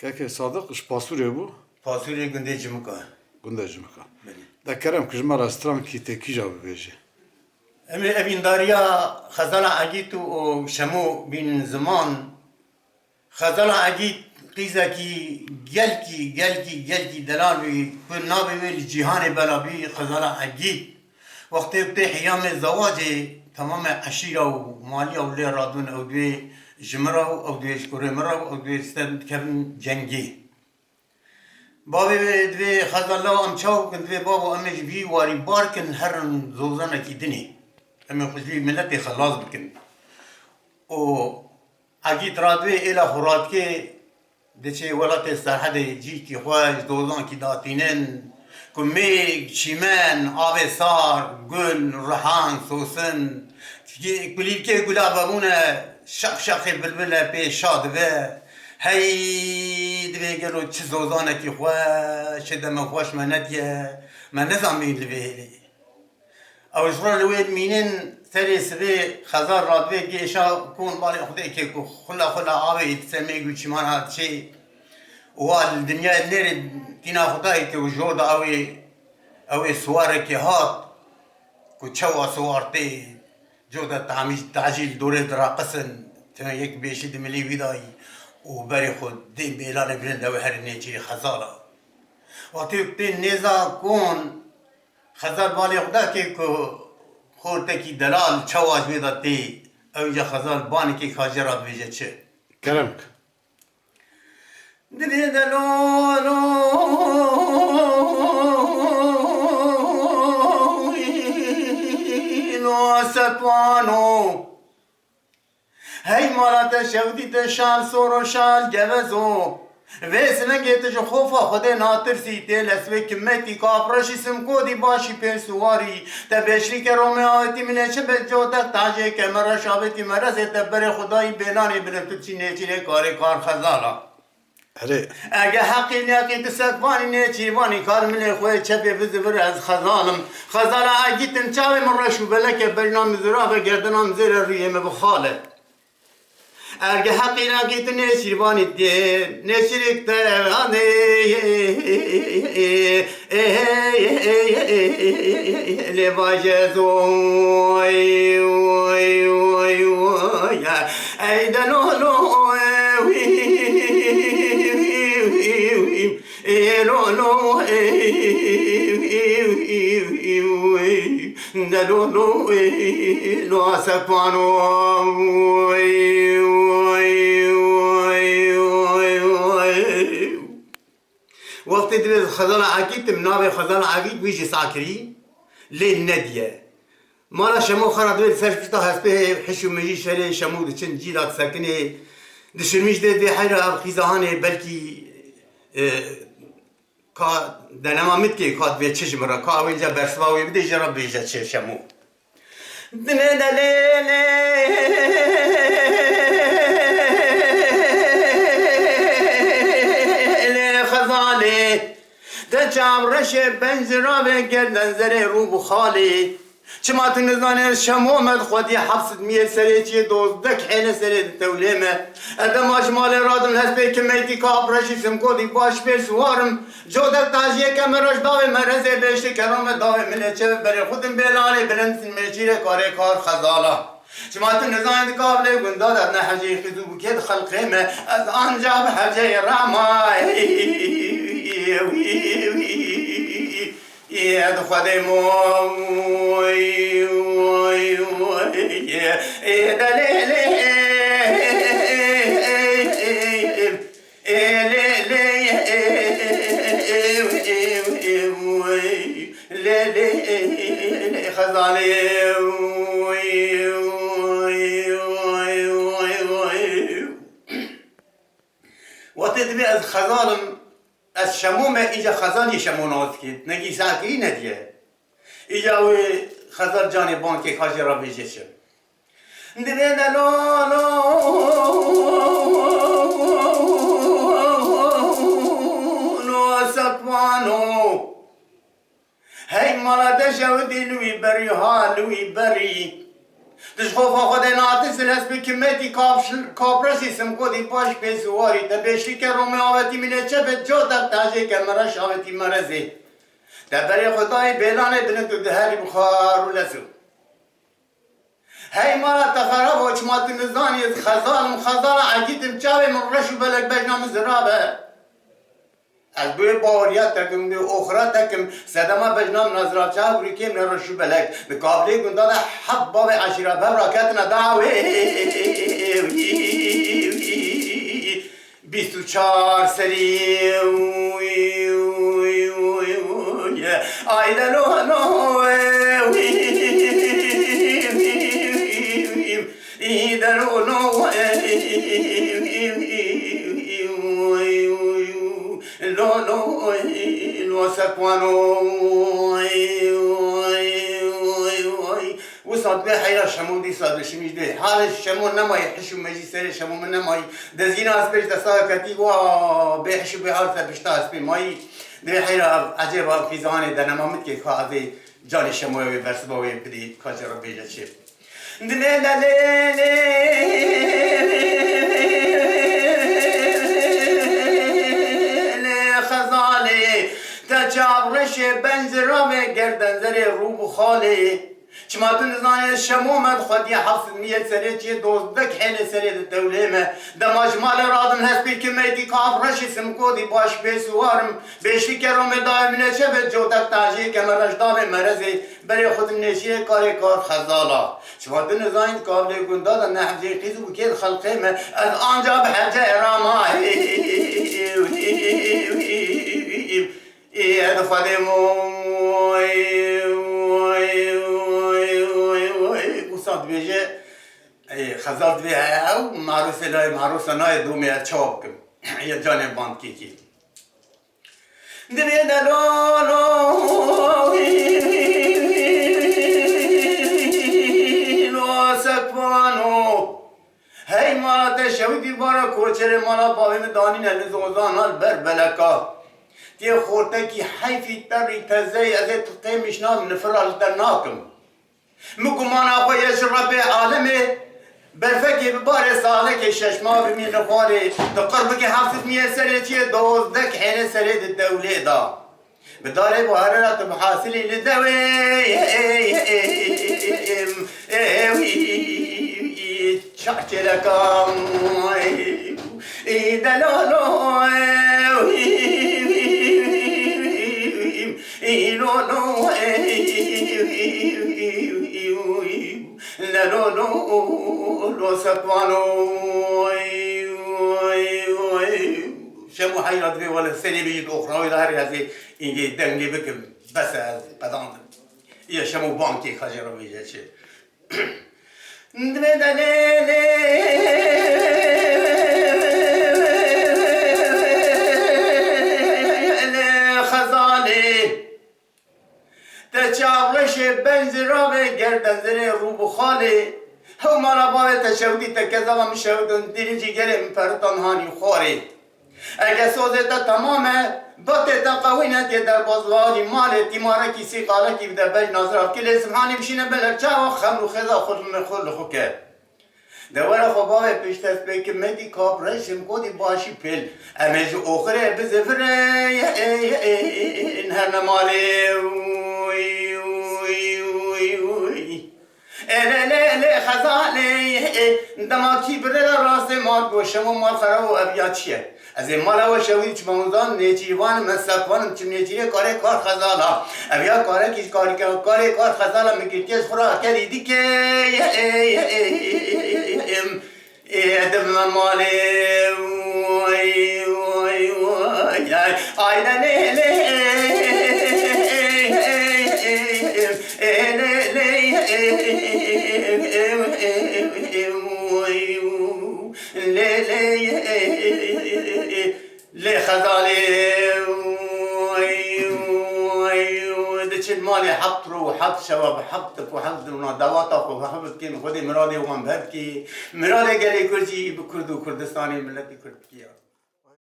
که صادق اش پاسوری بو پاسوری گنده جمکا گندج مکان دا کرم کجمار استرام کی تکی جواب بیجه امی اوین داریا خزالا عگیت و شمو بین زمان خزالا عگیت قیزه کی گل کی دلال بی پر نابی ویل جهان بلابی خزالا عگیت وقتی بته حیام زواجه تمام عشیره و مالی و لی رادون او دوی جمره او دوی شکره مره او دوی ستند کبن جنگی بابی دوی خزالا ام چاو کن دوی بابا امیش بی واری بار کن هرن زوزانه کی دنی امی خوشی ملت خلاص بکن و عگیت رادوی ایلا خوراد که دچه ولات سرحد جی کی خواهش دوزان کی داتینن کمیگ، چیمن، آب سار، گل، رحان، سوسن کلیل که گلاب بونه شق بلبله پیشاد و هی دوی گلو چه زوزانه کی خواهش دم خوش مندیه من نزامین لبیلی او جرا لوید مینن سری سری خزار رادوی گیشا کون بالی خودی که خلا آبی تسمی گو چیمان هات چی وال دنیا نرد تینا خدایی که وجود اوی سواره که هات کو چوا سوارتی جودا تعجیل دوره دراقسن تما یک بیشی دملی ویدایی و بری خود دین بیلان برند او هر نیچی خزالا وقتی تین نیزا کون خزار بالی خدا که خورده کی دلال چواج بیداتی اوجا خزار بانی که خاجرات بیجه چه کرم دلی دلالو ستوانو هی مالات شودی تشال سورو شال جوزو ویس نگیتش خوفا خود ناترسی تیل اسوی کمتی کافرشی سمکودی باشی پیسواری تبشری که رومی آیتی منشه به جوتک تاجه که مرا شابتی مرزه تبر خدایی بینانی برم تو چینه کار خزالا اگه حقی نیاکی تسکوانی نیچیوانی کار ملی خوی چپی بزبر از خزالا اگیتن چاوی من رشو بلکه برنام زرابه گردنام زیر رویه بخاله اگه حقی نیاکی تن نیچیوانی دی نیچیرک ترانه لباجه زوی ای دلولو لو سكوانو وقت دل خزانة عقيد منابع خزانة عقيد ويجي ساكري للندية مالا شمو خرا دويل سرشتا هسبه حشو مجي شري شمو دچن جيلات ساكنه دشميش دي حيرا خيزهانه بلكي کا دنما مت که کات به چشم را کا اینجا برسواوی بده جرا بیجا چشمو دنه دلیله خزاله تجام رشه بنزرا به گردن زره رو بخاله چما تنزانه شمو مد خودی حفظ میه سری چی دوزدک حین سری تولیمه ادم اجمال رادم هسته که میتی کاب رشی سمکودی باش پیش وارم جودت تاجیه که مراش داوی مرزه بیشتی کرام داوی ملیچه بری خودم بیلالی بلند میچیره کار خزالا چما تنزانه کابله گندادت نحجی خیزو بکید خلقیمه از آنجا به حجی يا دخدي موي يا دليلي خزالي وتدبي از خزالم از شمومه ایجا خزان شمون آت کید نگی ساکی ندیه ایجا وی خزان جانی بانکی خاجه را بیجه شد دبی دلالو لو سکوانو هی مالا دشودی لوی بری ها لوی بری تشخوف خود ناتس الاسم كمتي كابرسي سمكودي باش بيزواري تبشي كرومي آوتي من الشبت جوتك تاجي كمرش آوتي مرزي تبري خداي بيلاني بلندو دهاري بخار ولسو هاي مرة تخرب وشمات النزاني خزال عجيت مشاوي من رشو بلك بجنام الزرابة از بوی باوریت تکم دی اخرى تکم صدمه بجنام نظرات شاه بوری کم نرشو بلک بقابلی گندان حب باب عشیره باب راکتنا دعوی 24 سری آیده نو ایده نو لو سكوانو وصاد به حيرة شمو دي صاد شميش دي حال الشمو نماي حشو مجي سري شمو من نماي دزينا اسبيش دسا كتي وا بحشو بحالة بشتا اسبي ماي دي حيرة عجيبا خيزاني دنما متكي خاذي جاني شموي برسبوي بدي كاجر بيجا شيب تجابرش بنزرامه گردن زره رو بخاله چماتون زانه شمومت خودی 700 سره چیه 12 حل سره دوله ما دماجمال رادم هستی که میدی کابرش سمکودی باش بسوارم بشتی کرم دائم نشه به جودک تاجی که مرش دام مرزی برای خودم نشیه کار خزالا چماتون زانه قابل گنداد نحوزی قیزو بکید خلقه ما از آنجا به حجه ارامه هذا فادمو وصاد بيجي خزرت بها او معروسه ناي دومي اتشوبكم هي جاني باند كيكي دبينا لو سكوانو هاي ما تشوي بارا کوچر مالا باوی دانی نلزوزان البر بلکا تي خورتكي حيفي تري تزي ازيت قيمش نام نفرال درناكم مكو مانا خويا شربي عالمي برفكي بباري صالك الششما بمين خوري تقربكي 500 سنة تي 12 حين سنة الدولة دا بداري بوهرات محاصلي للدوي شعشي لكم دلالو لو سكوانو شمو حيرت بي ولا سنة بيجي أخرى ولا هذه إنجي دمني بكم بس بدان يا شمو بانكي خجر بيجي شيء تجاورش بنزرامه گردن زره رو بخاله هو مالا باوی تشودی تکزا و مشودن دیرینجی گرم پرتان هانی خواره اگه سوزه تا تمامه باته تا قوینه که در بازواری ماله تیماره کسی قاله که بده بج نظراف که لیسم هانی بشینه بلرچه و خمر و خزا خود خوکه دوره خوبای پیشتست به که مدی کاب رشم کودی باشی پل امیز اخره بزفره این هر نماله لا خزانه دماغی بره راست مال گوشم و مال خراب و ابیات چیه از این مال و شوید چه موندان نیچیوان مسافان چه نیچیه کار خزالا ابیات کار خزالا میگه که خورا کردی که ادم ماله آیدا لي خزالي دش المالي حط روح حط شباب حطك وحط دواتك وحط كين خذي مرادي ومن بهركي مرادي قال لي كل شيء بكردو كردستاني ملتي كردكيه